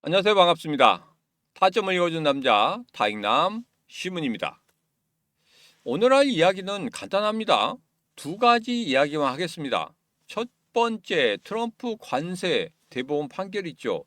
안녕하세요. 반갑습니다. 타점을 읽어준 남자 타익남 시문입니다. 오늘 할 이야기는 간단합니다. 두 가지 이야기만 하겠습니다. 첫 번째, 트럼프 관세 대법원 판결 있죠.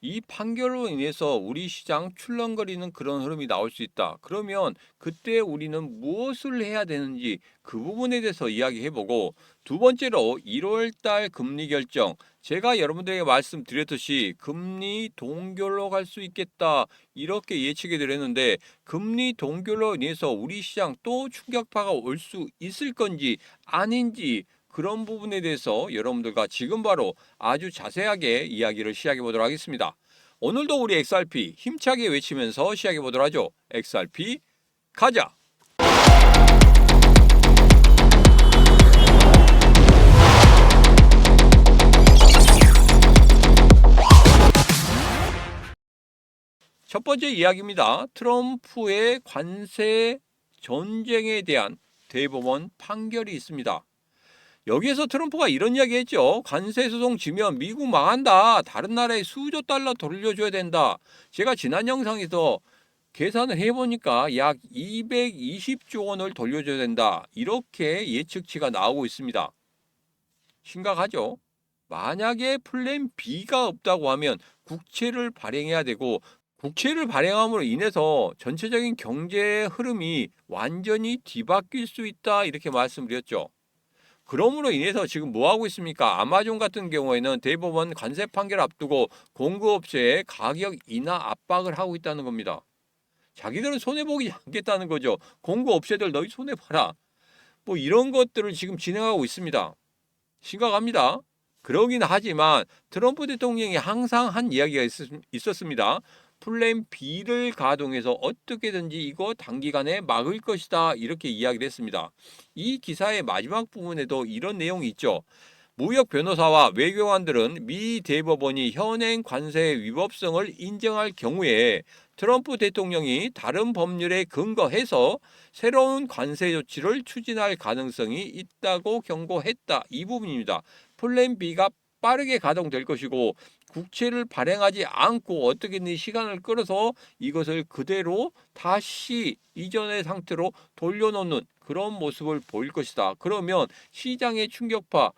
이 판결로 인해서 우리 시장 출렁거리는 그런 흐름이 나올 수 있다. 그러면 그때 우리는 무엇을 해야 되는지 그 부분에 대해서 이야기해보고, 두 번째로 1월 달 금리 결정, 제가 여러분들에게 말씀드렸듯이 금리 동결로 갈 수 있겠다 이렇게 예측이 드렸는데, 금리 동결로 인해서 우리 시장 또 충격파가 올 수 있을 건지 아닌지, 그런 부분에 대해서 여러분들과 지금 바로 아주 자세하게 이야기를 시작해 보도록 하겠습니다. 오늘도 우리 XRP 힘차게 외치면서 시작해 보도록 하죠. XRP 가자. 첫 번째 이야기입니다. 트럼프의 관세 전쟁에 대한 대법원 판결이 있습니다. 여기에서 트럼프가 이런 이야기 했죠. 관세 소송 지면 미국 망한다. 다른 나라에 수조 달러 돌려줘야 된다. 제가 지난 영상에서 계산을 해보니까 약 220조 원을 돌려줘야 된다. 이렇게 예측치가 나오고 있습니다. 심각하죠? 만약에 플랜 B가 없다고 하면 국채를 발행해야 되고, 국채를 발행함으로 인해서 전체적인 경제 흐름이 완전히 뒤바뀔 수 있다. 이렇게 말씀드렸죠. 그러므로 인해서 지금 뭐 하고 있습니까? 아마존 같은 경우에는 대법원 관세 판결 앞두고 공급업체의 가격 인하 압박을 하고 있다는 겁니다. 자기들은 손해보기 않겠다는 거죠. 공급업체들 너희 손해봐라. 뭐 이런 것들을 지금 진행하고 있습니다. 심각합니다. 그러긴 하지만 트럼프 대통령이 항상 한 이야기가 있었습니다. 플랜 B를 가동해서 어떻게든지 이거 단기간에 막을 것이다. 이렇게 이야기를 했습니다. 이 기사의 마지막 부분에도 이런 내용이 있죠. 무역 변호사와 외교관들은 미 대법원이 현행 관세의 위법성을 인정할 경우에 트럼프 대통령이 다른 법률에 근거해서 새로운 관세 조치를 추진할 가능성이 있다고 경고했다. 이 부분입니다. 플랜 B가 빠르게 가동될 것이고, 국채를 발행하지 않고 어떻게든 시간을 끌어서 이것을 그대로 다시 이전의 상태로 돌려놓는 그런 모습을 보일 것이다. 그러면 시장의 충격파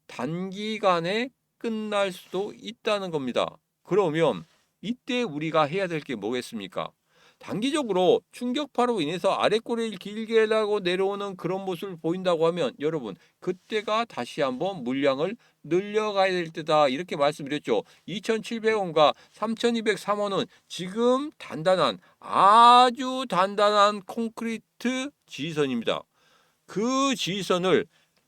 단기간에 끝날 수도 있다는 겁니다. 그러면 이때 우리가 해야 될 게 뭐겠습니까? 단기적으로 충격파로 인해서 아랫꼬리를 길게 하고 내려오는 그런 모습을 보인다고 하면, 여러분 그때가 다시 한번 물량을 늘려가야 될 때다. 이렇게 말씀드렸죠. 2,700원과 3,203원은 지금 단단한, 아주 단단한 콘크리트 지지선입니다. 그 지지선을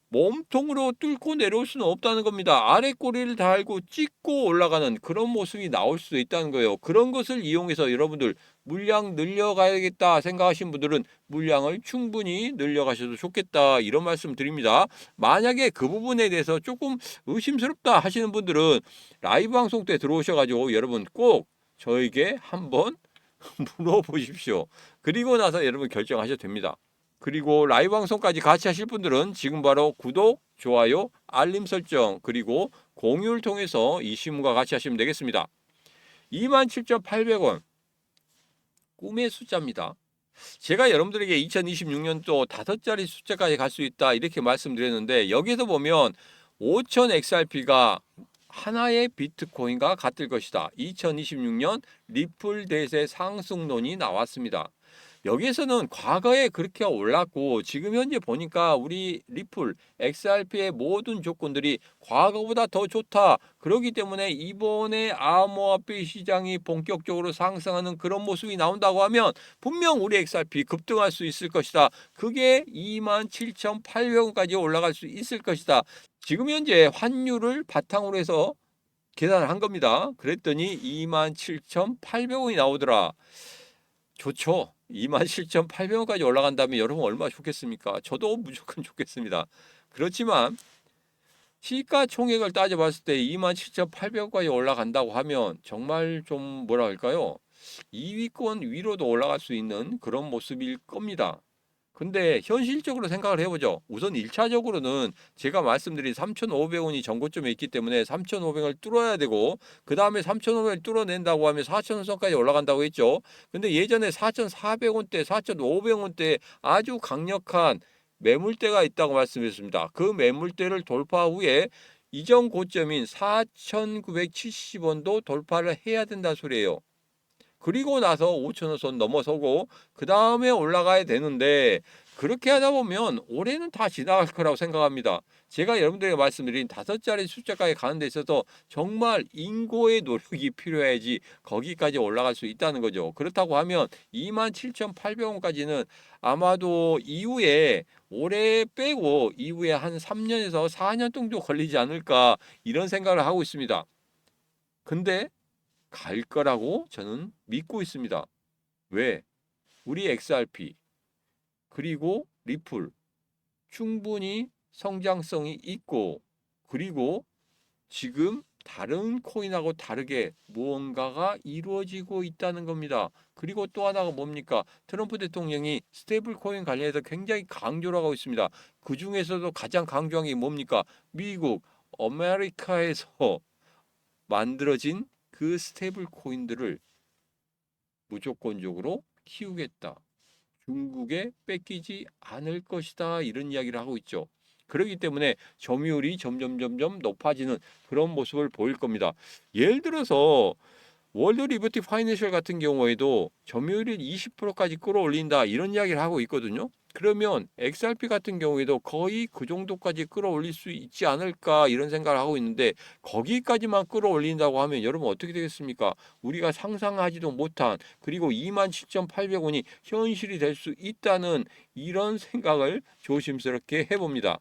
몸통으로 뚫고 내려올 수는 없다는 겁니다. 아래 꼬리를 달고 찍고 올라가는 그런 모습이 나올 수도 있다는 거예요. 그런 것을 이용해서 여러분들 물량 늘려가야겠다 생각하신 분들은 물량을 충분히 늘려가셔도 좋겠다, 이런 말씀 드립니다. 만약에 그 부분에 대해서 조금 의심스럽다 하시는 분들은 라이브 방송 때 들어오셔가지고 여러분 꼭 저에게 한번 물어보십시오. 그리고 나서 여러분 결정하셔도 됩니다. 그리고 라이브 방송까지 같이 하실 분들은 지금 바로 구독, 좋아요, 알림 설정, 그리고 공유를 통해서 이 신문과 같이 하시면 되겠습니다. 27,800원 꿈의 숫자입니다. 제가 여러분들에게 2026년도 5자리 숫자까지 갈 수 있다 이렇게 말씀드렸는데, 여기서 보면 5,000 XRP가 하나의 비트코인과 같을 것이다. 2026년 리플 대세 상승론이 나왔습니다. 여기에서는 과거에 그렇게 올랐고, 지금 현재 보니까 우리 리플, XRP의 모든 조건들이 과거보다 더 좋다. 그렇기 때문에 이번에 암호화폐 시장이 본격적으로 상승하는 그런 모습이 나온다고 하면 분명 우리 XRP 급등할 수 있을 것이다. 그게 27,800원까지 올라갈 수 있을 것이다. 지금 현재 환율을 바탕으로 해서 계산을 한 겁니다. 그랬더니 27,800원이 나오더라. 좋죠. 27,800원까지 올라간다면 여러분 얼마나 좋겠습니까? 저도 무조건 좋겠습니다. 그렇지만 시가총액을 따져봤을 때 27,800원까지 올라간다고 하면 정말 좀 뭐라 할까요? 2위권 위로도 올라갈 수 있는 그런 모습일 겁니다. 근데 현실적으로 생각을 해보죠. 우선 1차적으로는 제가 말씀드린 3,500원이 전고점에 있기 때문에 3,500원을 뚫어야 되고 그 다음에 3,500원을 뚫어낸다고 하면 4,000원 선까지 올라간다고 했죠. 근데 예전에 4,400원대, 4,500원대 아주 강력한 매물대가 있다고 말씀드렸습니다. 그 매물대를 돌파 후에 이전 고점인 4,970원도 돌파를 해야 된다 소리예요. 그리고 나서 5,000원 선 넘어서고 그 다음에 올라가야 되는데 그렇게 하다 보면 올해는 다 지나갈 거라고 생각합니다. 제가 여러분들에게 말씀드린 5자리 숫자까지 가는 데 있어서 정말 인고의 노력이 필요해야지 거기까지 올라갈 수 있다는 거죠. 그렇다고 하면 27,800원까지는 아마도 이후에 올해 빼고 이후에 한 3년에서 4년 정도 걸리지 않을까 이런 생각을 하고 있습니다. 근데 갈 거라고 저는 믿고 있습니다. 왜? 우리 XRP 그리고 리플 충분히 성장성이 있고 그리고 지금 다른 코인하고 다르게 무언가가 이루어지고 있다는 겁니다. 그리고 또 하나가 뭡니까? 트럼프 대통령이 스테이블 코인 관련해서 굉장히 강조를 하고 있습니다. 그 중에서도 가장 강조한 게 뭡니까? 미국, 아메리카에서 만들어진 그 스테이블 코인들을 무조건적으로 키우겠다. 중국에 뺏기지 않을 것이다. 이런 이야기를 하고 있죠. 그렇기 때문에 점유율이 점점 높아지는 그런 모습을 보일 겁니다. 예를 들어서 월드 리버티 파이낸셜 같은 경우에도 점유율을 20%까지 끌어올린다 이런 이야기를 하고 있거든요. 그러면 XRP 같은 경우에도 거의 그 정도까지 끌어올릴 수 있지 않을까 이런 생각을 하고 있는데 거기까지만 끌어올린다고 하면 여러분 어떻게 되겠습니까? 우리가 상상하지도 못한 그리고 27,800원이 현실이 될 수 있다는 이런 생각을 조심스럽게 해봅니다.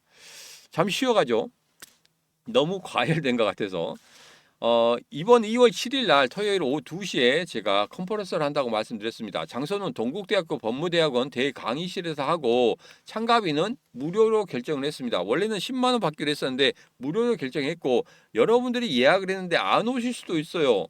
잠시 쉬어가죠. 너무 과열된 것 같아서. 이번 2월 7일 날 토요일 오후 2시에 제가 컨퍼런스를 한다고 말씀드렸습니다. 장소는 동국대학교 법무대학원 대강의실에서 하고 참가비는 무료로 결정을 했습니다. 원래는 10만 원 받기로 했었는데 무료로 결정했고 여러분들이 예약을 했는데 안 오실 수도 있어요.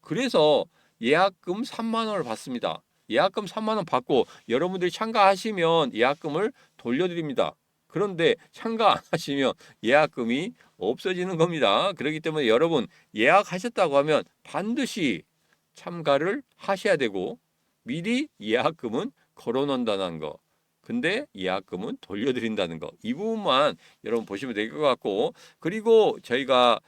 그래서 예약금 3만 원을 받습니다. 예약금 3만 원 받고 여러분들이 참가하시면 예약금을 돌려드립니다. 그런데 참가 안 하시면 예약금이 없어지는 겁니다. 그렇기 때문에 여러분 예약하셨다고 하면 반드시 참가를 하셔야 되고 미리 예약금은 걸어놓는다는 거. 근데 예약금은 돌려드린다는 거. 이 부분만 여러분 보시면 될 것 같고 그리고 저희가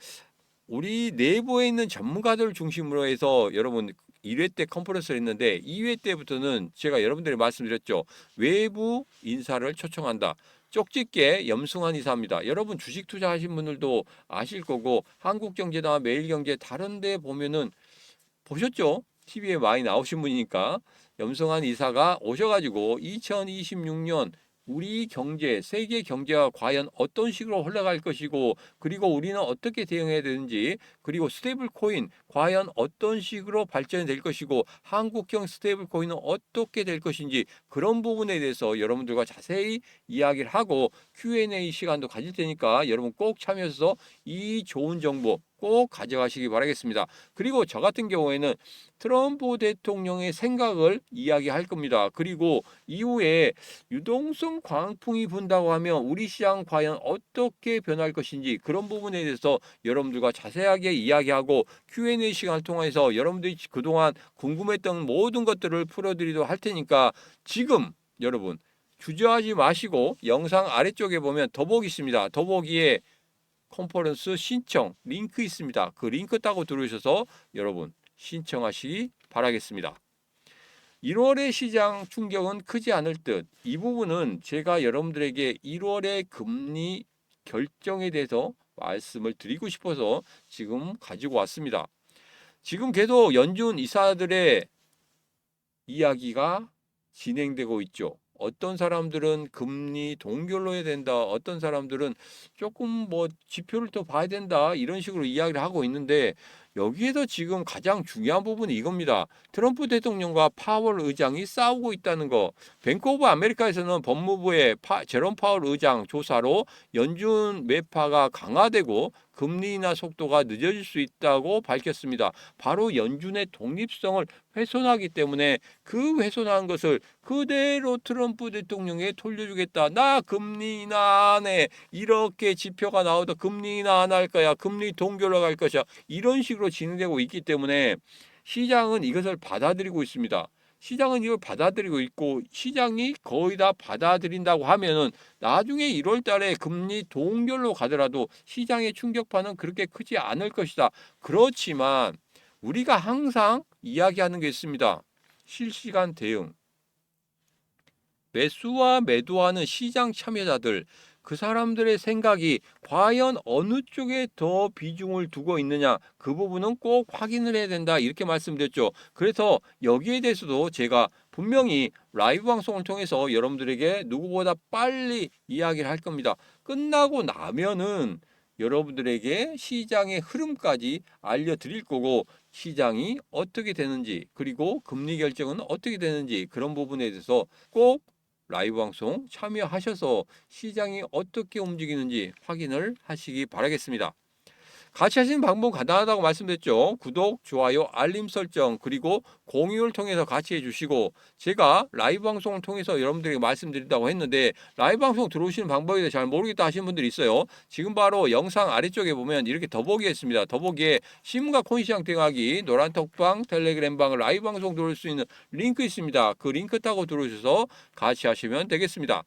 우리 내부에 있는 전문가들을 중심으로 해서 여러분 1회 때 컨퍼런스를 했는데 2회 때부터는 제가 여러분들이 말씀드렸죠. 외부 인사를 초청한다. 쪽집게 염승환 이사입니다. 여러분 주식 투자하신 분들도 아실 거고 한국경제나 매일경제 다른 데 보면은 보셨죠? TV에 많이 나오신 분이니까 염승환 이사가 오셔가지고 2026년 우리 경제, 세계 경제가 과연 어떤 식으로 흘러갈 것이고 그리고 우리는 어떻게 대응해야 되는지 그리고 스테이블 코인 과연 어떤 식으로 발전이 될 것이고 한국형 스테이블 코인은 어떻게 될 것인지 그런 부분에 대해서 여러분들과 자세히 이야기를 하고 Q&A 시간도 가질 테니까 여러분 꼭 참여해서 이 좋은 정보 꼭 가져가시기 바라겠습니다. 그리고 저 같은 경우에는 트럼프 대통령의 생각을 이야기할 겁니다. 그리고 이후에 유동성 광풍이 분다고 하면 우리 시장 과연 어떻게 변할 것인지 그런 부분에 대해서 여러분들과 자세하게 이야기하고 Q&A 시간을 통해서 여러분들이 그동안 궁금했던 모든 것들을 풀어드리도록 할 테니까 지금 여러분 주저하지 마시고 영상 아래쪽에 보면 더보기 있습니다. 더보기에 컨퍼런스 신청 링크 있습니다. 그 링크 따고 들어오셔서 여러분 신청하시기 바라겠습니다. 1월의 시장 충격은 크지 않을 듯. 이 부분은 제가 여러분들에게 1월의 금리 결정에 대해서 말씀을 드리고 싶어서 지금 가지고 왔습니다. 지금 계속 연준 이사들의 이야기가 진행되고 있죠. 어떤 사람들은 금리 동결로 해야 된다. 어떤 사람들은 조금 뭐 지표를 더 봐야 된다. 이런 식으로 이야기를 하고 있는데 여기에서 지금 가장 중요한 부분이 이겁니다. 트럼프 대통령과 파월 의장이 싸우고 있다는 거. 뱅크 오브 아메리카에서는 법무부의 제롬 파월 의장 조사로 연준 매파가 강화되고 금리 인하 속도가 늦어질 수 있다고 밝혔습니다. 바로 연준의 독립성을 훼손하기 때문에 그 훼손한 것을 그대로 트럼프 대통령에 돌려주겠다. 나 금리 인하 안 해. 이렇게 지표가 나오다 금리 인하 안 할 거야. 금리 동결로 갈 것이야. 이런 식으로 진행되고 있기 때문에 시장은 이것을 받아들이고 있습니다. 시장은 이걸 받아들이고 있고 시장이 거의 다 받아들인다고 하면은 나중에 1월 달에 금리 동결로 가더라도 시장의 충격파는 그렇게 크지 않을 것이다. 그렇지만 우리가 항상 이야기하는 게 있습니다. 실시간 대응. 매수와 매도하는 시장 참여자들, 그 사람들의 생각이 과연 어느 쪽에 더 비중을 두고 있느냐, 그 부분은 꼭 확인을 해야 된다, 이렇게 말씀드렸죠. 그래서 여기에 대해서도 제가 분명히 라이브 방송을 통해서 여러분들에게 누구보다 빨리 이야기를 할 겁니다. 끝나고 나면은 여러분들에게 시장의 흐름까지 알려드릴 거고, 시장이 어떻게 되는지, 그리고 금리 결정은 어떻게 되는지, 그런 부분에 대해서 꼭 라이브 방송 참여하셔서 시장이 어떻게 움직이는지 확인을 하시기 바라겠습니다. 같이 하시는 방법 간단하다고 말씀드렸죠. 구독, 좋아요, 알림 설정, 그리고 공유를 통해서 같이 해주시고, 제가 라이브 방송을 통해서 여러분들에게 말씀드린다고 했는데 라이브 방송 들어오시는 방법에 대해 잘 모르겠다 하시는 분들이 있어요. 지금 바로 영상 아래쪽에 보면 이렇게 더보기에 있습니다. 더보기에 신문과 코인시장 대응하기 노란톡방 텔레그램방을 라이브 방송 들어올 수 있는 링크 있습니다. 그 링크 타고 들어오셔서 같이 하시면 되겠습니다.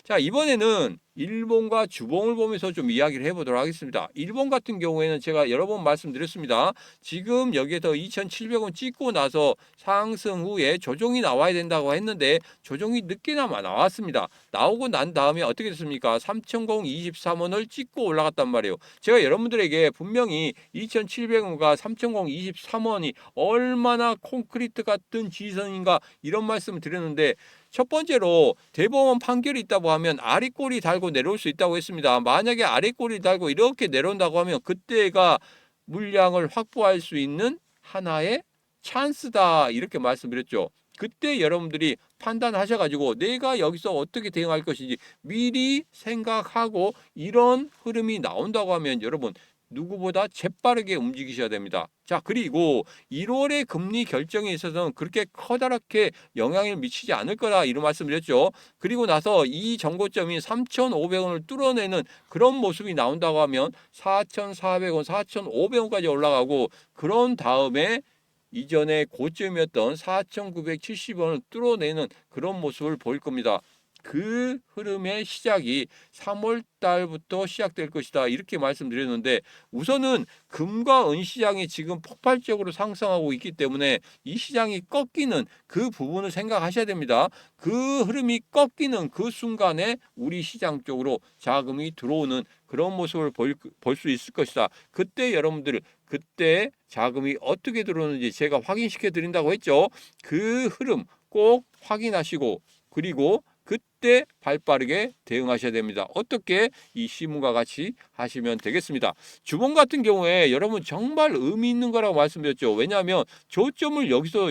자, 이번에는 일본과 주봉을 보면서 좀 이야기를 해보도록 하겠습니다. 일본 같은 경우에는 제가 여러 번 말씀드렸습니다. 지금 여기에서 2,700원 찍고 나서 상승 후에 조정이 나와야 된다고 했는데 조정이 늦게나마 나왔습니다. 나오고 난 다음에 어떻게 됐습니까? 3,023원을 찍고 올라갔단 말이에요. 제가 여러분들에게 분명히 2,700원과 3,023원이 얼마나 콘크리트 같은 지선인가 이런 말씀을 드렸는데, 첫 번째로 대법원 판결이 있다고 하면 아랫꼬리 달고 내려올 수 있다고 했습니다. 만약에 아랫꼬리 달고 이렇게 내려온다고 하면 그때가 물량을 확보할 수 있는 하나의 찬스다, 이렇게 말씀드렸죠. 그때 여러분들이 판단하셔가지고 내가 여기서 어떻게 대응할 것인지 미리 생각하고, 이런 흐름이 나온다고 하면 여러분 누구보다 재빠르게 움직이셔야 됩니다. 자, 그리고 1월의 금리 결정에 있어서는 그렇게 커다랗게 영향을 미치지 않을 거다, 이런 말씀드렸죠. 그리고 나서 이 정고점이 3,500원을 뚫어내는 그런 모습이 나온다고 하면 4,400원, 4,500원까지 올라가고, 그런 다음에 이전에 고점이었던 4,970원을 뚫어내는 그런 모습을 보일 겁니다. 그 흐름의 시작이 3월 달부터 시작될 것이다, 이렇게 말씀드렸는데, 우선은 금과 은 시장이 지금 폭발적으로 상승하고 있기 때문에 이 시장이 꺾이는 그 부분을 생각하셔야 됩니다. 그 흐름이 꺾이는 그 순간에 우리 시장 쪽으로 자금이 들어오는 그런 모습을 볼 수 있을 것이다. 그때 여러분들, 그때 자금이 어떻게 들어오는지 제가 확인시켜 드린다고 했죠. 그 흐름 꼭 확인하시고, 그리고 그때 발빠르게 대응하셔야 됩니다. 어떻게? 이 시문과 같이 하시면 되겠습니다. 주봉 같은 경우에 여러분 정말 의미 있는 거라고 말씀드렸죠. 왜냐하면 저점을 여기서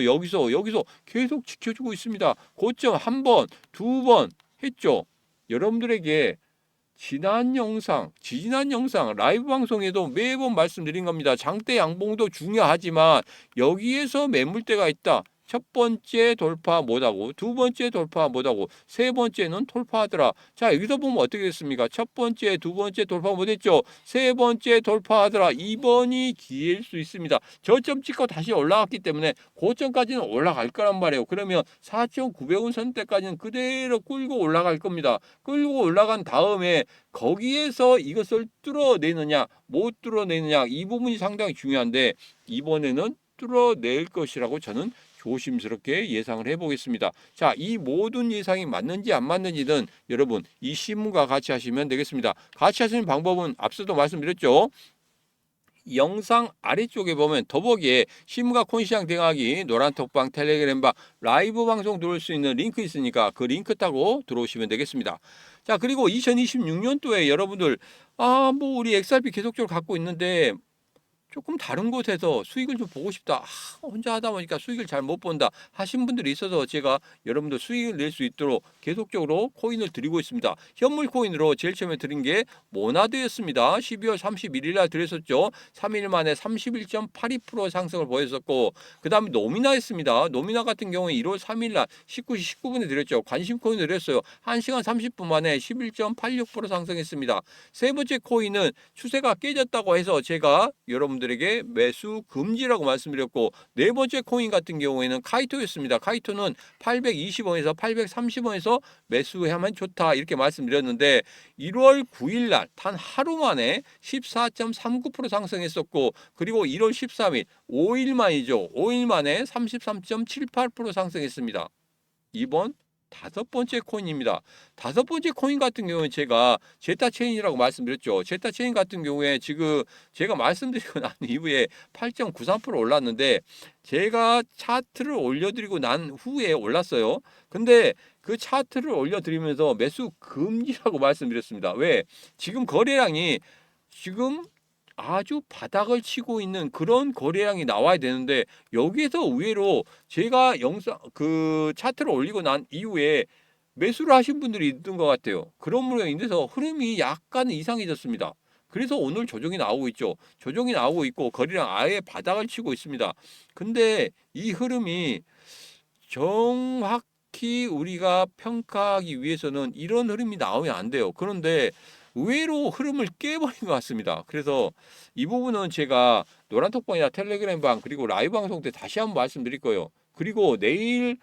계속 지켜주고 있습니다. 고점 한 번, 두 번 했죠. 여러분들에게 지난 영상 라이브 방송에도 매번 말씀드린 겁니다. 장대 양봉도 중요하지만 여기에서 매물대가 있다. 첫 번째 돌파 못하고, 두 번째 돌파 못하고, 세 번째는 돌파하더라. 자, 여기서 보면 어떻게 됐습니까? 첫 번째, 두 번째 돌파 못했죠. 세 번째 돌파하더라. 2번이 기회일 수 있습니다. 저점 찍고 다시 올라갔기 때문에 고점까지는 올라갈 거란 말이에요. 그러면 4,900원 선대까지는 그대로 끌고 올라갈 겁니다. 끌고 올라간 다음에 거기에서 이것을 뚫어내느냐 못 뚫어내느냐, 이 부분이 상당히 중요한데, 이번에는 뚫어낼 것이라고 저는 조심스럽게 예상을 해보겠습니다. 자, 이 모든 예상이 맞는지 안 맞는지는 여러분 이 신문과 같이 하시면 되겠습니다. 같이 하시는 방법은 앞서도 말씀드렸죠. 영상 아래쪽에 보면 더보기에 신문과 코인시장 대응하기 노란톡방 텔레그램방 라이브 방송 들어올 수 있는 링크 있으니까 그 링크 타고 들어오시면 되겠습니다. 자, 그리고 2026년도에 여러분들 우리 XRP 계속적으로 갖고 있는데 조금 다른 곳에서 수익을 좀 보고 싶다. 혼자 하다 보니까 수익을 잘 못 본다 하신 분들이 있어서 제가 여러분들 수익을 낼 수 있도록 계속적으로 코인을 드리고 있습니다. 현물 코인으로 제일 처음에 드린 게 모나드였습니다. 12월 31일 날 드렸었죠. 3일 만에 31.82% 상승을 보였었고, 그 다음에 노미나였습니다. 노미나 같은 경우에 1월 3일 날 19시 19분에 드렸죠. 관심 코인을 드렸어요. 1시간 30분 만에 11.86% 상승했습니다. 세 번째 코인은 추세가 깨졌다고 해서 제가 여러분들에게 매수 금지라고 말씀드렸고, 네 번째 코인 같은 경우에는 카이토였습니다. 카이토는 820원에서 830원에서 매수하면 좋다 이렇게 말씀드렸는데 1월 9일 날 단 하루 만에 14.39% 상승했었고, 그리고 1월 13일 5일 만이죠. 5일 만에 33.78% 상승했습니다. 이번 다섯 번째 코인입니다. 다섯 번째 코인 같은 경우는 제가 제타체인이라고 말씀드렸죠. 제타체인 같은 경우에 지금 제가 말씀드리고 난 이후에 8.93% 올랐는데, 제가 차트를 올려드리고 난 후에 올랐어요. 근데 그 차트를 올려드리면서 매수 금지라고 말씀드렸습니다. 왜? 지금 거래량이 지금 아주 바닥을 치고 있는 그런 거래량이 나와야 되는데, 여기에서 의외로 제가 영상 그 차트를 올리고 난 이후에 매수를 하신 분들이 있는 것 같아요. 그런 물로 인해서 흐름이 약간 이상해졌습니다. 그래서 오늘 조정이 나오고 있죠. 조정이 나오고 있고 거래량 아예 바닥을 치고 있습니다. 근데 이 흐름이 정확히 우리가 평가하기 위해서는 이런 흐름이 나오면 안 돼요. 그런데 의외로 흐름을 깨버린 것 같습니다. 그래서 이 부분은 제가 노란톡방이나 텔레그램 방 그리고 라이브 방송 때 다시 한번 말씀드릴 거예요. 그리고 내일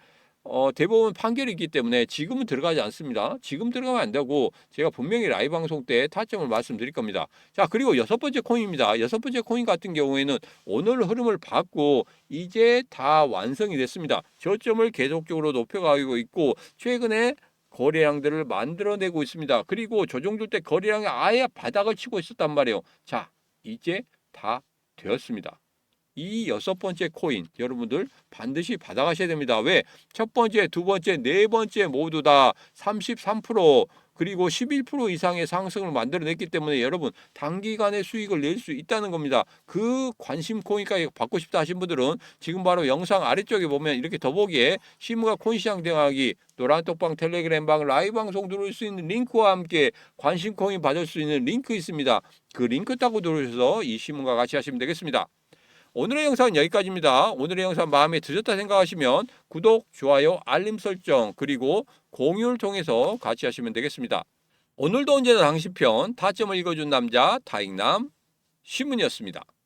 대법원 판결이 있기 때문에 지금은 들어가지 않습니다. 지금 들어가면 안 되고 제가 분명히 라이브 방송 때 타점을 말씀드릴 겁니다. 자, 그리고 여섯 번째 코인입니다. 여섯 번째 코인 같은 경우에는 오늘 흐름을 받고 이제 다 완성이 됐습니다. 저점을 계속적으로 높여가고 있고 최근에 거래량들을 만들어내고 있습니다. 그리고 조정줄 때 거래량이 아예 바닥을 치고 있었단 말이에요. 자, 이제 다 되었습니다. 이 여섯 번째 코인 여러분들 반드시 받아가셔야 됩니다. 왜? 첫 번째, 두 번째, 네 번째 모두 다 33% 그리고 11% 이상의 상승을 만들어냈기 때문에 여러분 단기간에 수익을 낼 수 있다는 겁니다. 그 관심 코인까지 받고 싶다 하신 분들은 지금 바로 영상 아래쪽에 보면 이렇게 더보기에 시무가 코인시장 대응하기 노란톡방 텔레그램방 라이브 방송 들어올 수 있는 링크와 함께 관심 코인 받을 수 있는 링크 있습니다. 그 링크 타고 들어오셔서 이 시무과 같이 하시면 되겠습니다. 오늘의 영상은 여기까지입니다. 오늘의 영상 마음에 드셨다 생각하시면 구독, 좋아요, 알림 설정 그리고 공유를 통해서 같이 하시면 되겠습니다. 오늘도 언제나 당신 편 타점을 읽어준 남자 타익남 신문이었습니다.